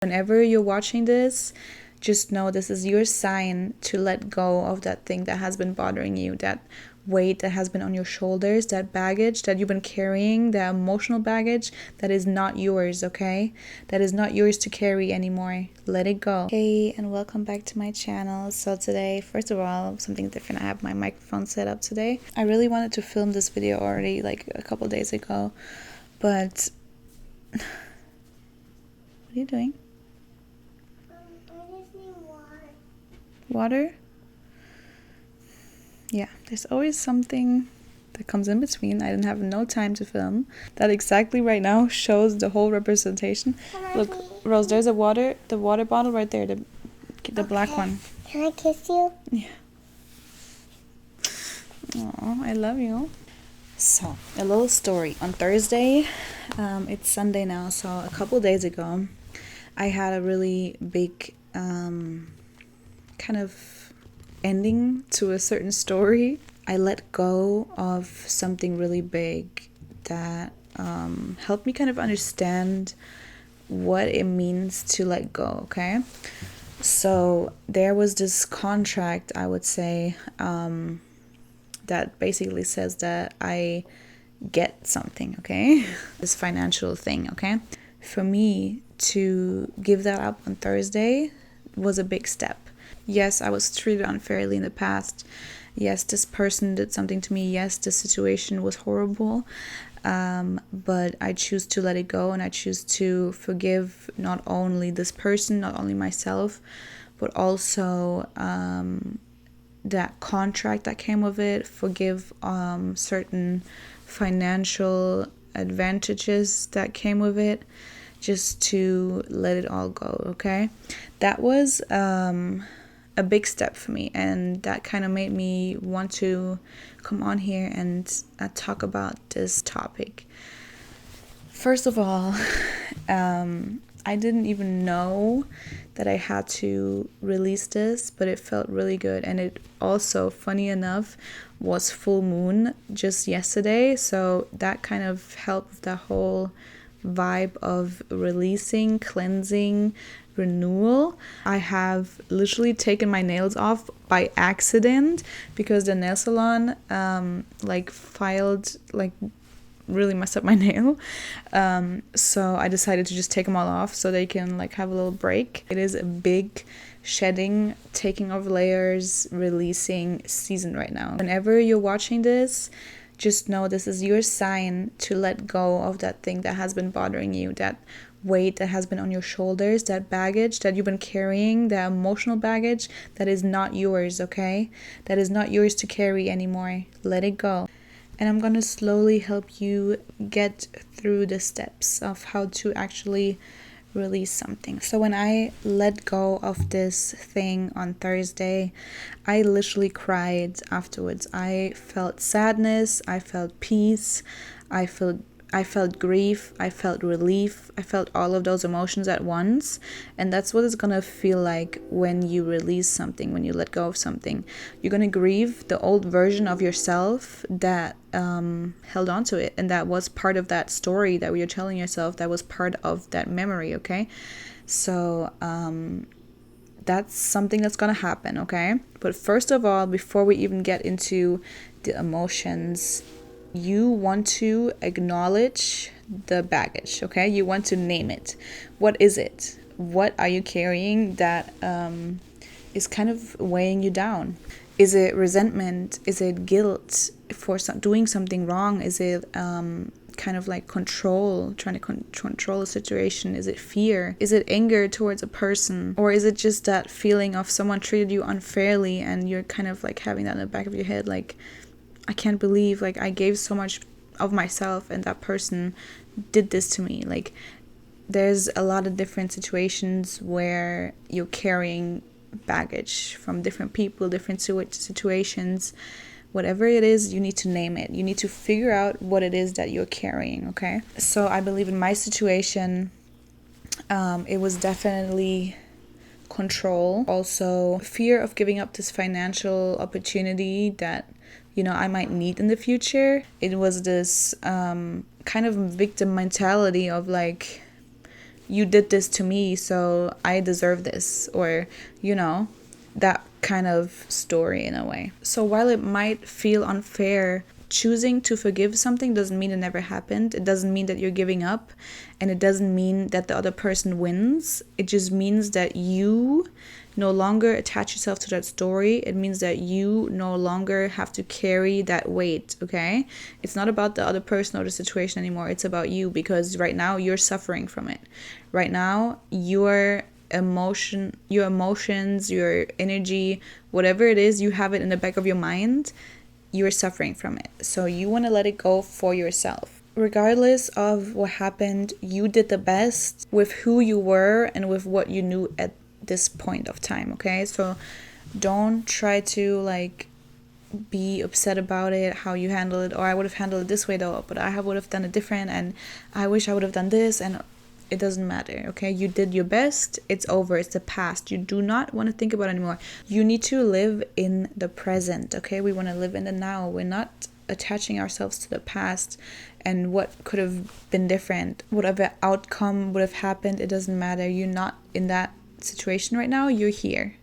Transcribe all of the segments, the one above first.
Whenever you're watching this, just know this is your sign to let go of that thing that has been bothering you, that weight that has been on your shoulders, that baggage that you've been carrying, that emotional baggage that is not yours, okay? That is not yours to carry anymore. Let it go. Hey, and welcome back to my channel. So today, first of all, something different. I have my microphone set up today. I really wanted to film this video already like a couple days ago, but what are you doing? Water? Yeah, there's always something that comes in between. I didn't have no time to film. That exactly right now shows the whole representation. Look, Rose, there's the water bottle right there, the okay. Black one. Can I kiss you? Yeah. Oh, I love you. So, a little story. On Thursday, it's Sunday now, so a couple days ago, I had a really big kind of ending to a certain story. I let go of something really big that helped me kind of understand what it means to let go, okay? So there was this contract, I would say, that basically says that I get something, okay? This financial thing, okay? For me to give that up on Thursday was a big step. Yes, I was treated unfairly in the past. Yes, this person did something to me. Yes, the situation was horrible. But I choose to let it go, and I choose to forgive not only this person, not only myself, but also that contract that came with it. Forgive certain financial advantages that came with it, just to let it all go, okay? That was a big step for me, and that kind of made me want to come on here and talk about this topic. First of all, I didn't even know that I had to release this, but it felt really good. And it also, funny enough, was full moon just yesterday, so that kind of helped with the whole vibe of releasing, cleansing, renewal. I have literally taken my nails off by accident because the nail salon really messed up my nail. So I decided to just take them all off so they can have a little break. It is a big shedding, taking off layers, releasing season right now. Whenever you're watching this, just know this is your sign to let go of that thing that has been bothering you, that weight that has been on your shoulders, that baggage that you've been carrying, that emotional baggage that is not yours, okay? That is not yours to carry anymore. Let it go. And I'm going to slowly help you get through the steps of how to actually release something. So when I let go of this thing on Thursday, I literally cried afterwards. I felt sadness, I felt peace, I felt grief, I felt relief, I felt all of those emotions at once. And that's what it's gonna feel like when you release something, when you let go of something. You're gonna grieve the old version of yourself that held on to it, and that was part of that story that you're telling yourself, that was part of that memory, okay? So that's something that's gonna happen, okay? But first of all, before we even get into the emotions, you want to acknowledge the baggage, okay? You want to name it. What is it? What are you carrying that is kind of weighing you down? Is it resentment? Is it guilt for doing something wrong? Is it kind of like control, trying to control a situation? Is it fear? Is it anger towards a person? Or is it just that feeling of someone treated you unfairly and you're kind of having that in the back of your head, I can't believe I gave so much of myself and that person did this to me. There's a lot of different situations where you're carrying baggage from different people, different situations. Whatever it is, you need to name it. You need to figure out what it is that you're carrying, okay? So I believe in my situation, it was definitely control. Also, fear of giving up this financial opportunity that I might need in the future. It was this kind of victim mentality of you did this to me, so I deserve this, or, you know, that kind of story in a way. So while it might feel unfair, choosing to forgive something doesn't mean it never happened. It doesn't mean that you're giving up, and it doesn't mean that the other person wins. It just means that you no longer attach yourself to that story. It means that you no longer have to carry that weight, okay? It's not about the other person or the situation anymore. It's about you, because right now you're suffering from it. Right now, your emotions, your energy, whatever it is, you have it in the back of your mind. You're suffering from it. So you want to let it go for yourself. Regardless of what happened, you did the best with who you were and with what you knew at this point of time, okay? So don't try to like be upset about it, how you handle it, or I would have handled it this way though, but I would have done it different, and I wish I would have done this, and it doesn't matter, okay? You did your best. It's over. It's the past. You do not want to think about it anymore. You need to live in the present, okay? We want to live in the now. We're not attaching ourselves to the past and what could have been different. Whatever outcome would have happened, it doesn't matter. You're not in that situation right now. You're here.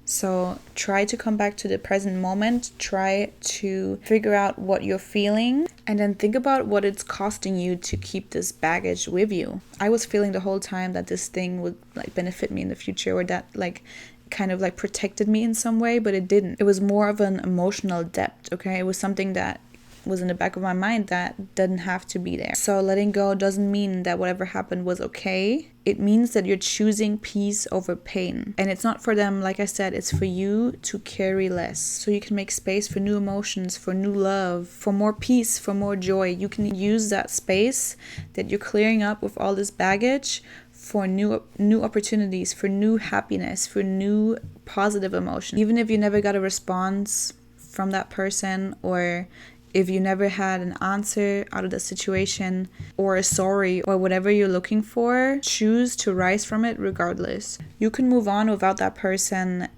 So try to come back to the present moment. Try to figure out what you're feeling, and then think about what it's costing you to keep this baggage with you. I was feeling the whole time that this thing would like benefit me in the future, or that like kind of like protected me in some way, but it didn't. It was more of an emotional debt, okay? It was something that was in the back of my mind that didn't have to be there. So letting go doesn't mean that whatever happened was okay. It means that you're choosing peace over pain. And it's not for them, like I said, it's for you to carry less. So you can make space for new emotions, for new love, for more peace, for more joy. You can use that space that you're clearing up with all this baggage for new opportunities, for new happiness, for new positive emotion. Even if you never got a response from that person, or if you never had an answer out of the situation, or a sorry, or whatever you're looking for, choose to rise from it regardless. You can move on without that person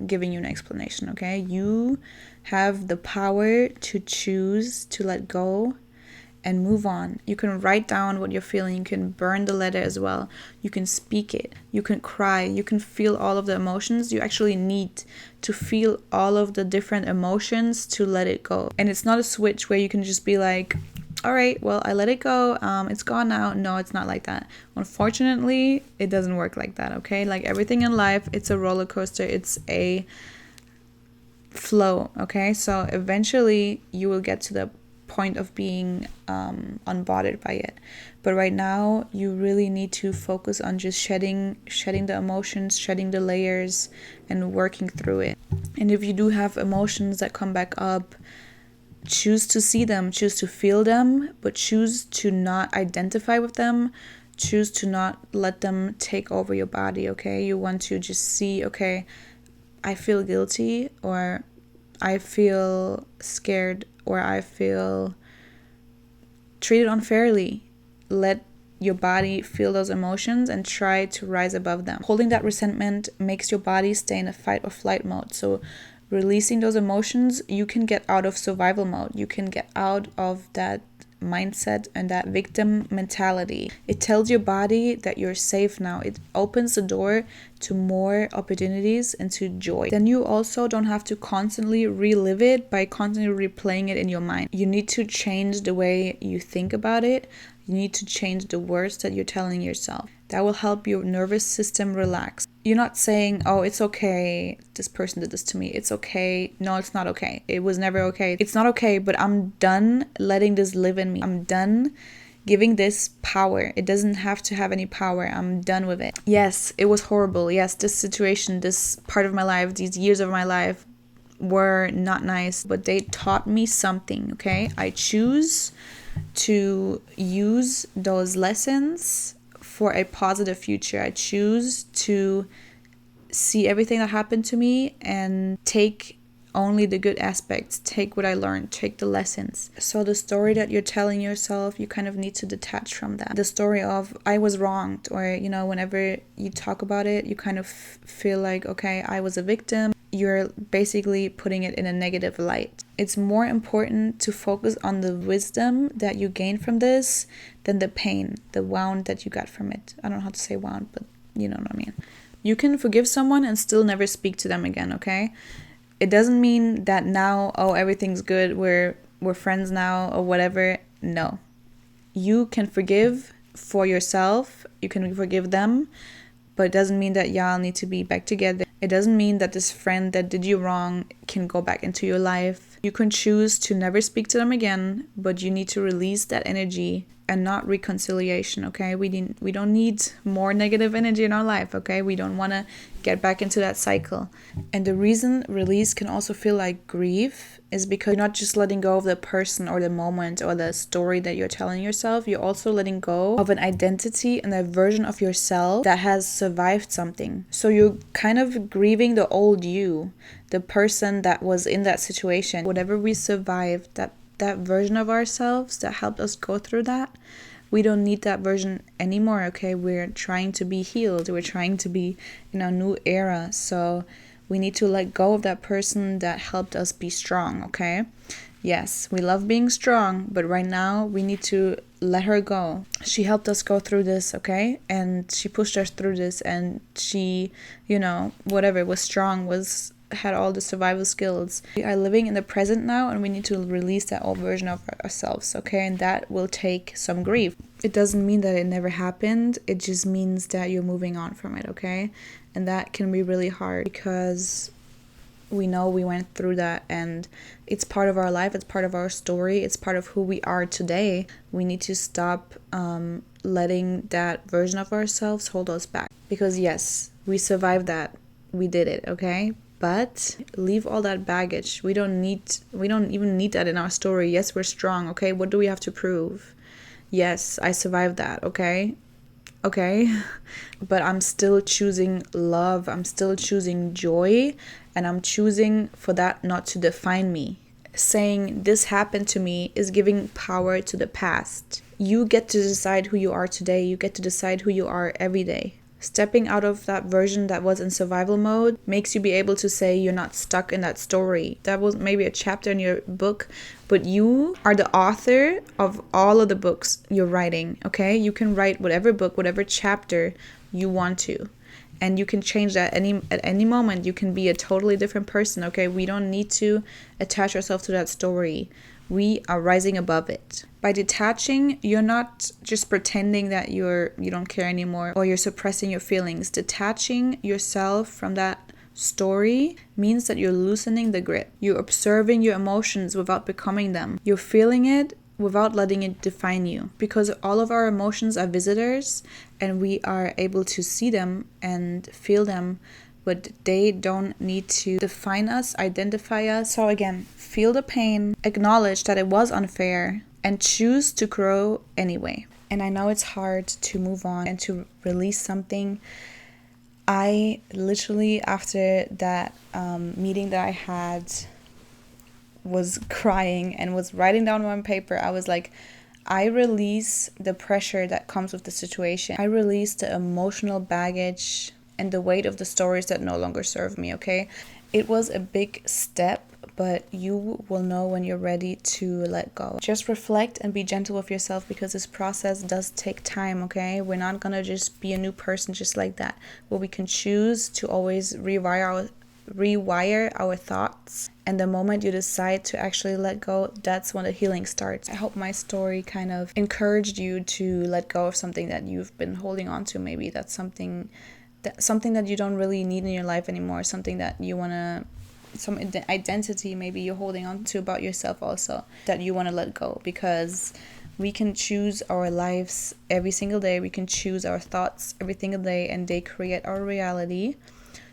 giving you an explanation, okay? You have the power to choose to let go and move on. You can write down what you're feeling. You can burn the letter as well. You can speak it. You can cry. You can feel all of the emotions. You actually need to feel all of the different emotions to let it go. And it's not a switch where you can just be like, all right, well, I let it go. It's gone now. No, it's not like that. Unfortunately, it doesn't work like that, okay? Like everything in life, it's a roller coaster. It's a flow, okay? So eventually you will get to the point of being unbothered by it, but right now you really need to focus on just shedding the emotions, shedding the layers, and working through it. And if you do have emotions that come back up, choose to see them, choose to feel them, but choose to not identify with them. Choose to not let them take over your body, okay? You want to just see, okay, I feel guilty, or I feel scared, or I feel treated unfairly. Let your body feel those emotions and try to rise above them. Holding that resentment makes your body stay in a fight or flight mode. So releasing those emotions, you can get out of survival mode. You can get out of that mindset and that victim mentality. It tells your body that you're safe now. It opens the door to more opportunities and to joy. Then you also don't have to constantly relive it by constantly replaying it in your mind. You need to change the way you think about it. You need to change the words that you're telling yourself. That will help your nervous system relax. You're not saying, oh, it's okay, this person did this to me. It's okay. No, it's not okay. It was never okay. It's not okay, but I'm done letting this live in me. I'm done giving this power. It doesn't have to have any power. I'm done with it. Yes, it was horrible. Yes, this situation, this part of my life, these years of my life were not nice, but they taught me something, okay? I choose to use those lessons for a positive future. I choose to see everything that happened to me and take only the good aspects, take what I learned, take the lessons. So the story that you're telling yourself, you kind of need to detach from that. The story of I was wronged, or, you know, whenever you talk about it, you kind of feel like, okay, I was a victim. you're basically putting it in a negative light. It's more important to focus on the wisdom that you gain from this than the pain, the wound that you got from it. I don't know how to say wound, but you know what I mean. You can forgive someone and still never speak to them again, okay? It doesn't mean that now, oh, everything's good, we're friends now or whatever. No. You can forgive for yourself, you can forgive them, but it doesn't mean that y'all need to be back together. It doesn't mean that this friend that did you wrong can go back into your life. You can choose to never speak to them again, but you need to release that energy and not reconciliation, okay? We don't need more negative energy in our life, okay? We don't want to get back into that cycle. And the reason release can also feel like grief is because you're not just letting go of the person or the moment or the story that you're telling yourself. You're also letting go of an identity and a version of yourself that has survived something. So you're kind of grieving the old you, the person that was in that situation. Whatever we survived, that version of ourselves that helped us go through that, we don't need that version anymore, okay? We're trying to be healed. We're trying to be in a new era. So we need to let go of that person that helped us be strong, okay? Yes, we love being strong, but right now we need to let her go. She helped us go through this, okay? And she pushed us through this, and she, whatever, was strong, had all the survival skills. We are living in the present now, and we need to release that old version of ourselves, okay? And that will take some grief. It doesn't mean that it never happened. It just means that you're moving on from it, okay? And that can be really hard because we know we went through that, and it's part of our life, it's part of our story, it's part of who we are today. We need to stop letting that version of ourselves hold us back, because yes, we survived that, we did it, okay? But leave all that baggage. We don't even need that in our story. Yes, we're strong, okay? What do we have to prove? Yes, I survived that, okay? But I'm still choosing love, I'm still choosing joy, and I'm choosing for that not to define me. Saying this happened to me is giving power to the past. You get to decide who you are today. You get to decide who you are every day. Stepping out of that version that was in survival mode makes you be able to say you're not stuck in that story. That was maybe a chapter in your book, but you are the author of all of the books you're writing, okay? You can write whatever book, whatever chapter you want to. And you can change that at any moment. You can be a totally different person, okay? We don't need to attach ourselves to that story. We are rising above it. By detaching, you're not just pretending that you don't care anymore or you're suppressing your feelings. Detaching yourself from that story means that you're loosening the grip. You're observing your emotions without becoming them. You're feeling it without letting it define you. Because all of our emotions are visitors and we are able to see them and feel them, but they don't need to define us, identify us. So again, feel the pain, acknowledge that it was unfair, and choose to grow anyway. And I know it's hard to move on and to release something. I literally, after that meeting that I had, was crying and was writing down on paper. I was like, I release the pressure that comes with the situation. I release the emotional baggage and the weight of the stories that no longer serve me, okay? It was a big step, but you will know when you're ready to let go. Just reflect and be gentle with yourself, because this process does take time, okay? We're not gonna just be a new person just like that. But we can choose to always rewire our thoughts. And the moment you decide to actually let go, that's when the healing starts. I hope my story kind of encouraged you to let go of something that you've been holding on to. Maybe that's something that you don't really need in your life anymore, something that you want to, some identity maybe you're holding on to about yourself also, that you want to let go. Because we can choose our lives every single day, we can choose our thoughts every single day, and they create our reality.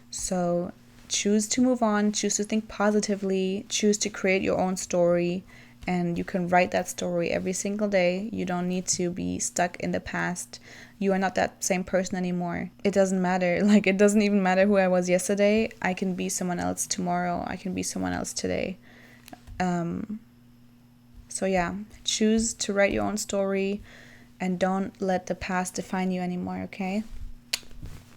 So choose to move on, choose to think positively, choose to create your own story, and you can write that story every single day. You don't need to be stuck in the past. You are not that same person anymore. It doesn't matter. Like, it doesn't even matter who I was yesterday. I can be someone else tomorrow. I can be someone else today. So yeah, choose to write your own story and don't let the past define you anymore, okay?